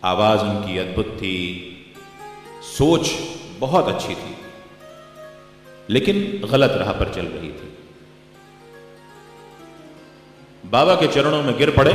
आवाज उनकी अद्भुत थी, सोच बहुत अच्छी थी, लेकिन गलत राह पर चल रही थी। बाबा के चरणों में गिर पड़े।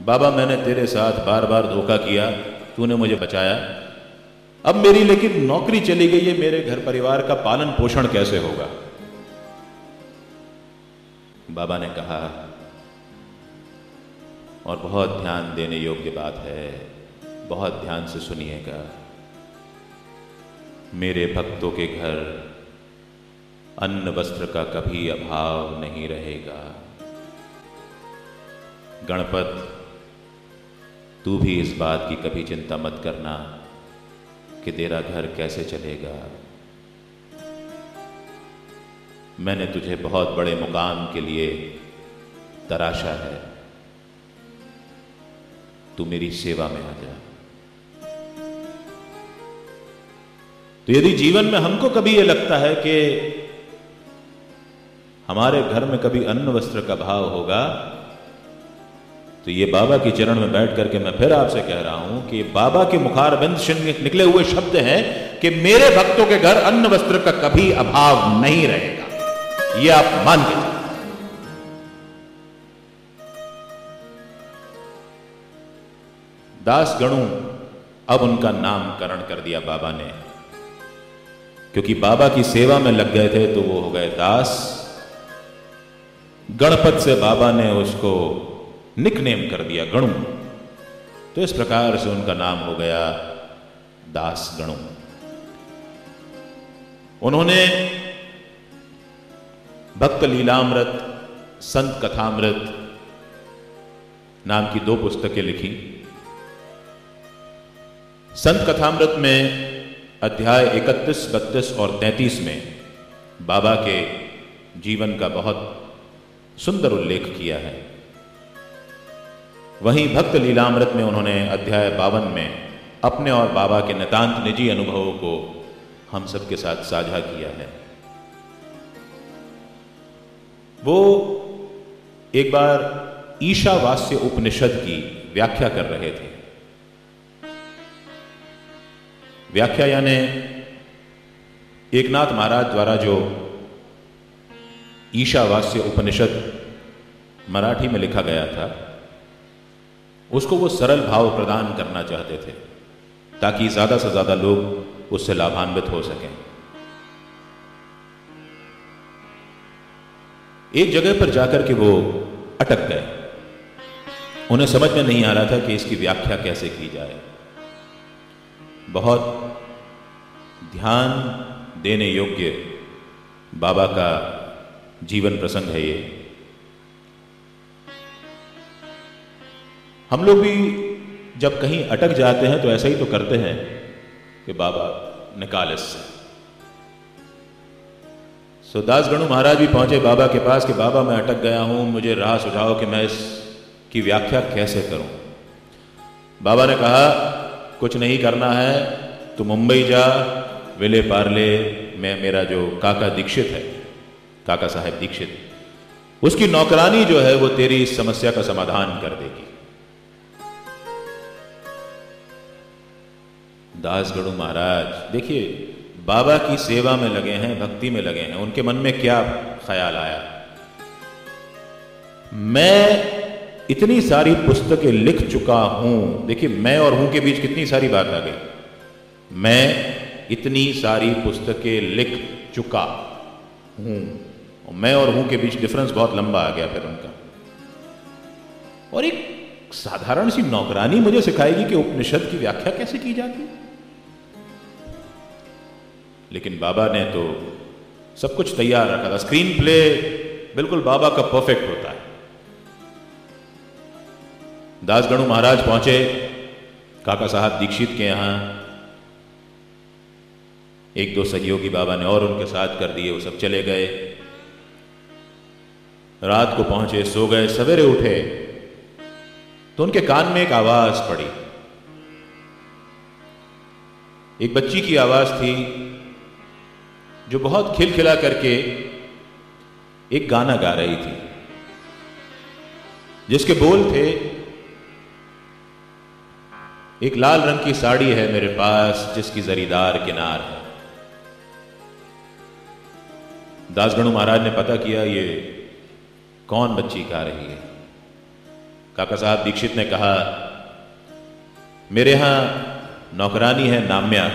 बाबा, मैंने तेरे साथ बार बार धोखा किया, तूने मुझे बचाया, अब मेरी लेकिन नौकरी चली गई है, मेरे घर परिवार का पालन पोषण कैसे होगा? बाबा ने कहा, और बहुत ध्यान देने योग्य बात है, बहुत ध्यान से सुनिएगा, मेरे भक्तों के घर अन्न वस्त्र का कभी अभाव नहीं रहेगा। गणपत, तू भी इस बात की कभी चिंता मत करना कि तेरा घर कैसे चलेगा। मैंने तुझे बहुत बड़े मुकाम के लिए तराशा है, तू मेरी सेवा में आ जा। तो यदि जीवन में हमको कभी यह लगता है कि हमारे घर में कभी अन्न वस्त्र का भाव होगा, तो ये बाबा के चरण में बैठ करके मैं फिर आपसे कह रहा हूं कि बाबा के मुखारबिंद से निकले हुए शब्द हैं कि मेरे भक्तों के घर अन्न वस्त्र का कभी अभाव नहीं रहेगा। ये आप मान के चलिए। दास गणु, अब उनका नामकरण कर दिया बाबा ने, क्योंकि बाबा की सेवा में लग गए थे तो वो हो गए दास। गणपत से बाबा ने उसको निकनेम कर दिया गणु, तो इस प्रकार से उनका नाम हो गया दास गणु। उन्होंने भक्त लीलामृत, संत कथामृत नाम की 2 पुस्तकें लिखी। संत कथामृत में अध्याय 31, 32 और 33 में बाबा के जीवन का बहुत सुंदर उल्लेख किया है। वहीं भक्त लीलामृत में उन्होंने अध्याय 52 में अपने और बाबा के नितांत निजी अनुभवों को हम सबके साथ साझा किया है। वो एक बार ईशावास्य उपनिषद की व्याख्या कर रहे थे। व्याख्या यानी एकनाथ महाराज द्वारा जो ईशावास्य उपनिषद मराठी में लिखा गया था, उसको वो सरल भाव प्रदान करना चाहते थे ताकि ज्यादा से ज्यादा लोग उससे लाभान्वित हो सकें। एक जगह पर जाकर के वो अटक गए। उन्हें समझ में नहीं आ रहा था कि इसकी व्याख्या कैसे की जाए। बहुत ध्यान देने योग्य बाबा का जीवन प्रसंग है ये। हम लोग भी जब कहीं अटक जाते हैं तो ऐसा ही तो करते हैं कि बाबा निकाल इससे। सो दास गणु महाराज भी पहुंचे बाबा के पास कि बाबा मैं अटक गया हूं, मुझे राह सुझाओ कि मैं इसकी व्याख्या कैसे करूं। बाबा ने कहा कुछ नहीं करना है, तू मुंबई जा, विले पार्ले में मेरा जो काका दीक्षित है, काका साहेब दीक्षित, उसकी नौकरानी जो है वो तेरी इस समस्या का समाधान कर देगी। दास गणु महाराज देखिए बाबा की सेवा में लगे हैं, भक्ति में लगे हैं, उनके मन में क्या ख्याल आया? मैं इतनी सारी पुस्तकें लिख चुका हूं। देखिए मैं और हूं के बीच कितनी सारी बात आ गई। मैं इतनी सारी पुस्तकें लिख चुका हूं, और मैं और हूं के बीच डिफरेंस बहुत लंबा आ गया फिर उनका। और एक साधारण सी नौकरानी मुझे सिखाएगी कि उपनिषद की व्याख्या कैसे की जाती। लेकिन बाबा ने तो सब कुछ तैयार रखा था। स्क्रीन प्ले बिल्कुल बाबा का परफेक्ट होता है। दास गणु महाराज पहुंचे काका साहब दीक्षित के यहां। 1-2 सहयोगी बाबा ने और उनके साथ कर दिए, वो सब चले गए। रात को पहुंचे, सो गए। सवेरे उठे तो उनके कान में एक आवाज पड़ी। एक बच्ची की आवाज थी जो बहुत खिलखिला करके एक गाना गा रही थी, जिसके बोल थे एक लाल रंग की साड़ी है मेरे पास जिसकी जरीदार किनार है। दासगणु महाराज ने पता किया ये कौन बच्ची गा रही है। काका साहब दीक्षित ने कहा, मेरे यहां नौकरानी है नाम्या,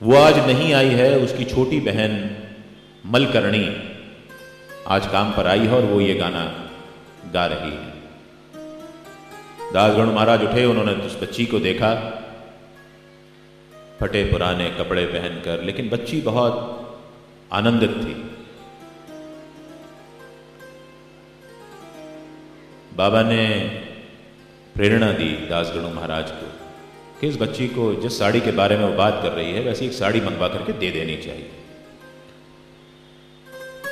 वो आज नहीं आई है, उसकी छोटी बहन मलकर्णी आज काम पर आई है और वो ये गाना गा रही है। दासगणु महाराज उठे, उन्होंने उस बच्ची को देखा, फटे पुराने कपड़े पहनकर, लेकिन बच्ची बहुत आनंदित थी। बाबा ने प्रेरणा दी दासगणु महाराज को कि इस बच्ची को जिस साड़ी के बारे में वो बात कर रही है वैसी एक साड़ी मंगवा करके दे देनी चाहिए।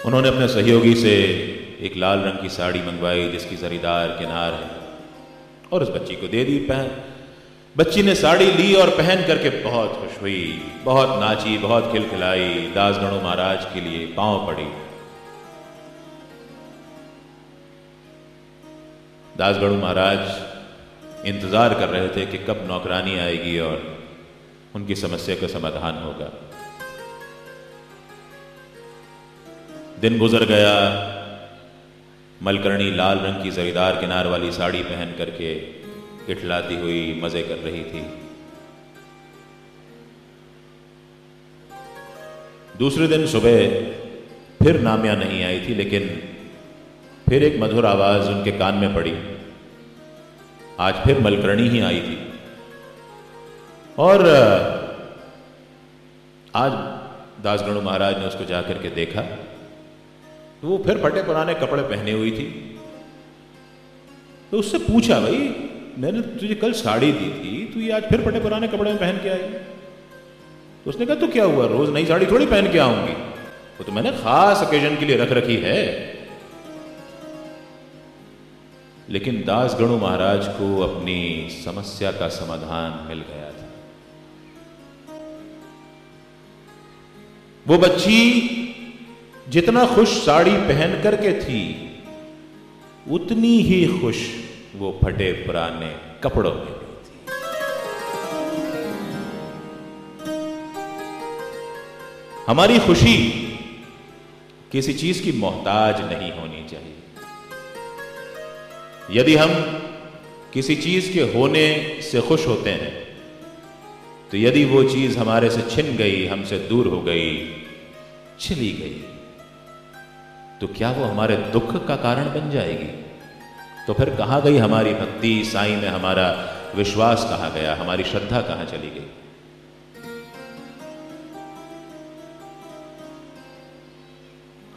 उन्होंने अपने सहयोगी से एक लाल रंग की साड़ी मंगवाई जिसकी जरीदार किनार है और उस बच्ची को दे दी। बच्ची ने साड़ी ली और पहन करके बहुत खुश हुई, बहुत नाची, बहुत खिलखिलाई, दासगणु महाराज के लिए पांव पड़ी। दासगणु महाराज इंतजार कर रहे थे कि कब नौकरानी आएगी और उनकी समस्या का समाधान होगा। दिन गुजर गया, मलकर्णी लाल रंग की जरीदार किनार वाली साड़ी पहन करके इठलाती हुई मजे कर रही थी। दूसरे दिन सुबह फिर नाम्या नहीं आई थी, लेकिन फिर एक मधुर आवाज उनके कान में पड़ी। आज फिर मलकर्णी ही आई थी और आज दासगणु महाराज ने उसको जाकर के देखा तो वो फिर फटे पुराने कपड़े पहने हुई थी। तो उससे पूछा, भाई मैंने तुझे कल साड़ी दी थी, तू ये आज फिर फटे पुराने कपड़े में पहन के आई? तो उसने कहा, तो क्या हुआ, रोज नई साड़ी थोड़ी पहन के आऊंगी, वो तो मैंने खास ओकेजन के लिए रख रखी है। लेकिन दासगणु महाराज को अपनी समस्या का समाधान मिल गया था। वो बच्ची जितना खुश साड़ी पहन करके थी उतनी ही खुश वो फटे पुराने कपड़ों में भी थी। हमारी खुशी किसी चीज की मोहताज नहीं होनी चाहिए। यदि हम किसी चीज के होने से खुश होते हैं तो यदि वो चीज हमारे से छिन गई, हमसे दूर हो गई, चली गई, तो क्या वो हमारे दुख का कारण बन जाएगी? तो फिर कहां गई हमारी भक्ति, साईं में हमारा विश्वास कहां गया, हमारी श्रद्धा कहां चली गई?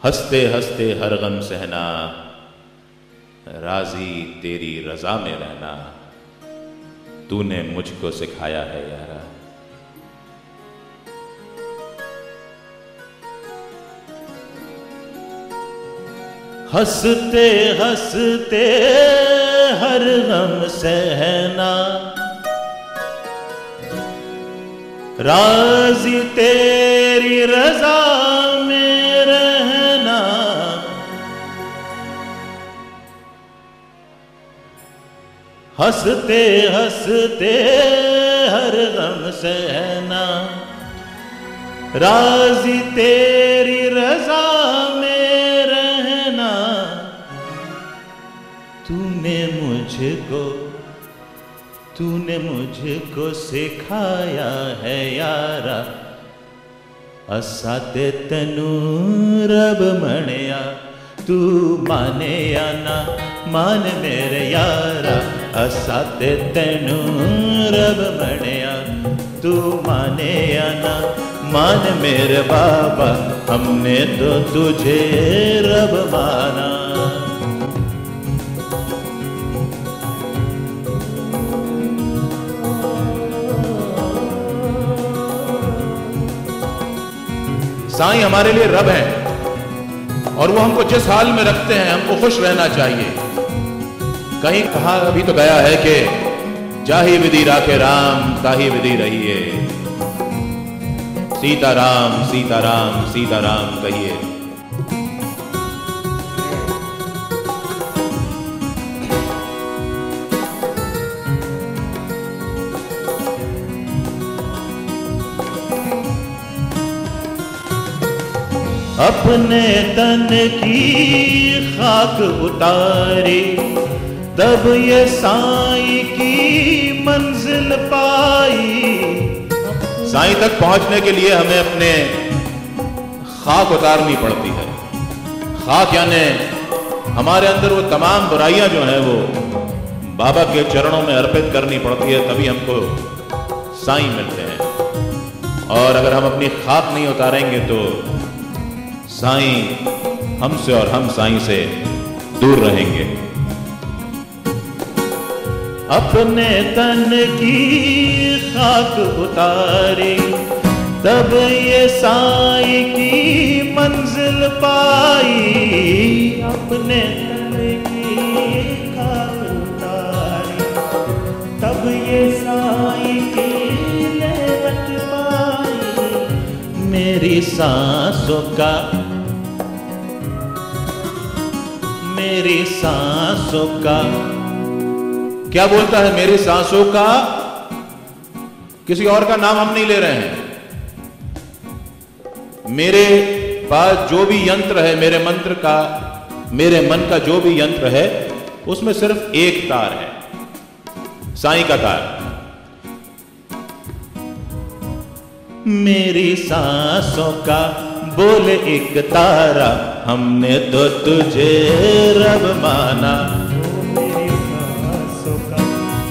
हंसते हंसते हर गम सहना, राजी तेरी रजा में रहना, तूने मुझको सिखाया है यारा। हंसते हंसते हर गम सहना, राज़ी तेरी रज़ा में रहना, हंसते हंसते हर गम सहना, राज़ी तेरी रज़ा में रहना, तूने मुझको सिखाया है यारा, असा ते तैनू रब मणिया, तू माने या ना मान मेरे यारा, असा ते तैनू रब मणिया, तू माने या ना मान मेरे बाबा, हमने तो तुझे रब माना। साईं हमारे लिए रब है और वो हमको जिस हाल में रखते हैं हमको खुश रहना चाहिए। कहीं कहा अभी तो गया है कि जाही विधि राखे राम, ताही विधि रहिए, सीताराम सीताराम सीताराम कहिए। अपने तन की खाक उतारी, तब ये साईं की मंजिल पाई। साईं तक पहुंचने के लिए हमें अपने खाक उतारनी पड़ती है। खाक यानी हमारे अंदर वो तमाम बुराइयां जो हैं वो बाबा के चरणों में अर्पित करनी पड़ती है, तभी हमको साईं मिलते हैं। और अगर हम अपनी खाक नहीं उतारेंगे तो साईं हमसे और हम साईं से दूर रहेंगे। अपने तन की खाक उतारी, तब ये साईं की मंजिल पाई। अपने तन की खाक उतारी, तब ये साईं की नेमत पाई। मेरी सांसों का, मेरी सांसों का, क्या बोलता है? मेरी सांसों का, किसी और का नाम हम नहीं ले रहे हैं। मेरे पास जो भी यंत्र है, मेरे मंत्र का, मेरे मन का जो भी यंत्र है, उसमें सिर्फ एक तार है, साईं का तार। मेरी सांसों का बोल एक तारा, हमने तो तुझे रब माना। मेरी सांसों का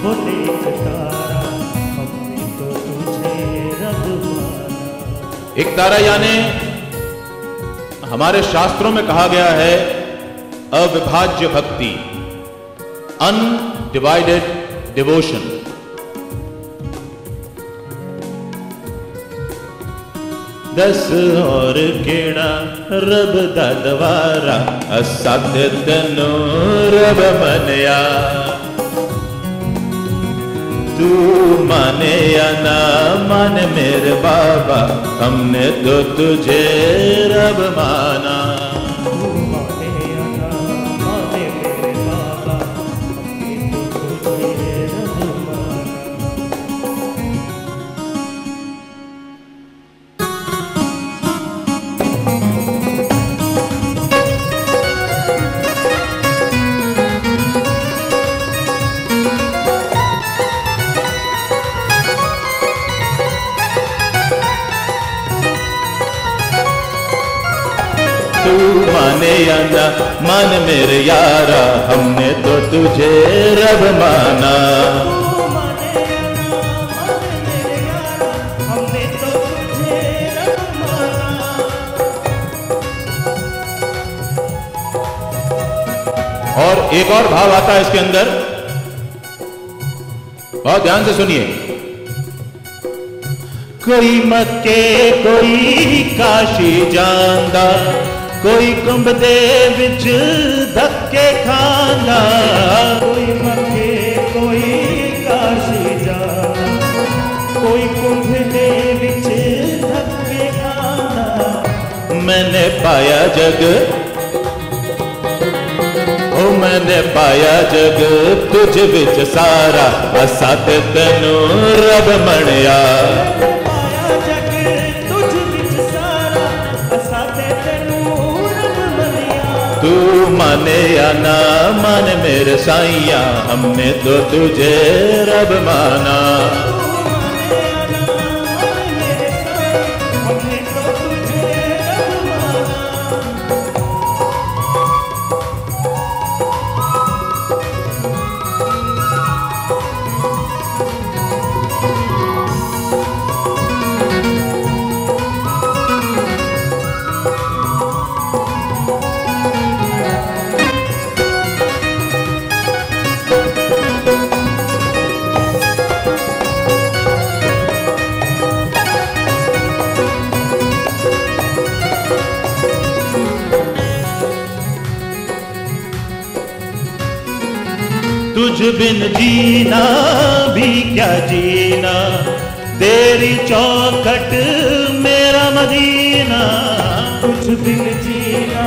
बोल एक तारा, हमने तो तुझे रब माना। एक तारा यानी हमारे शास्त्रों में कहा गया है अविभाज्य भक्ति, अनडिवाइडेड डिवोशन। दस और केड़ा रब दा दवारा, असत तनु रब मनया। तू माने या ना माने मेरे बाबा, हमने तो तुझे रब माना। तू माने या ना माने मेरे बाबा, हमने तो तुझे रब माना। तू माने या ना मान मेरे यारा, हमने तो तुझे रब माना। तू माने या ना मान मेरे यारा, हमने तो तुझे रब माना। और एक और भाव आता है इसके अंदर, बहुत ध्यान से सुनिए। कोई मक्के कोई काशी जांदा, कोई कुंभ दे विच धक्के खांदा। कोई मक्के कोई काशी जांदा, कोई कुंभ दे विच धक्के खांदा। मैंने पाया जग, ओ मैंने पाया जग तुझ विच सारा, असा ते तैनू रब मणिया। तू माने या ना माने मेरे साईया, हमने तो तुझे रब माना। तुझ बिन जीना भी क्या जीना, तेरी चौखट मेरा मदीना। तुझ बिन जीना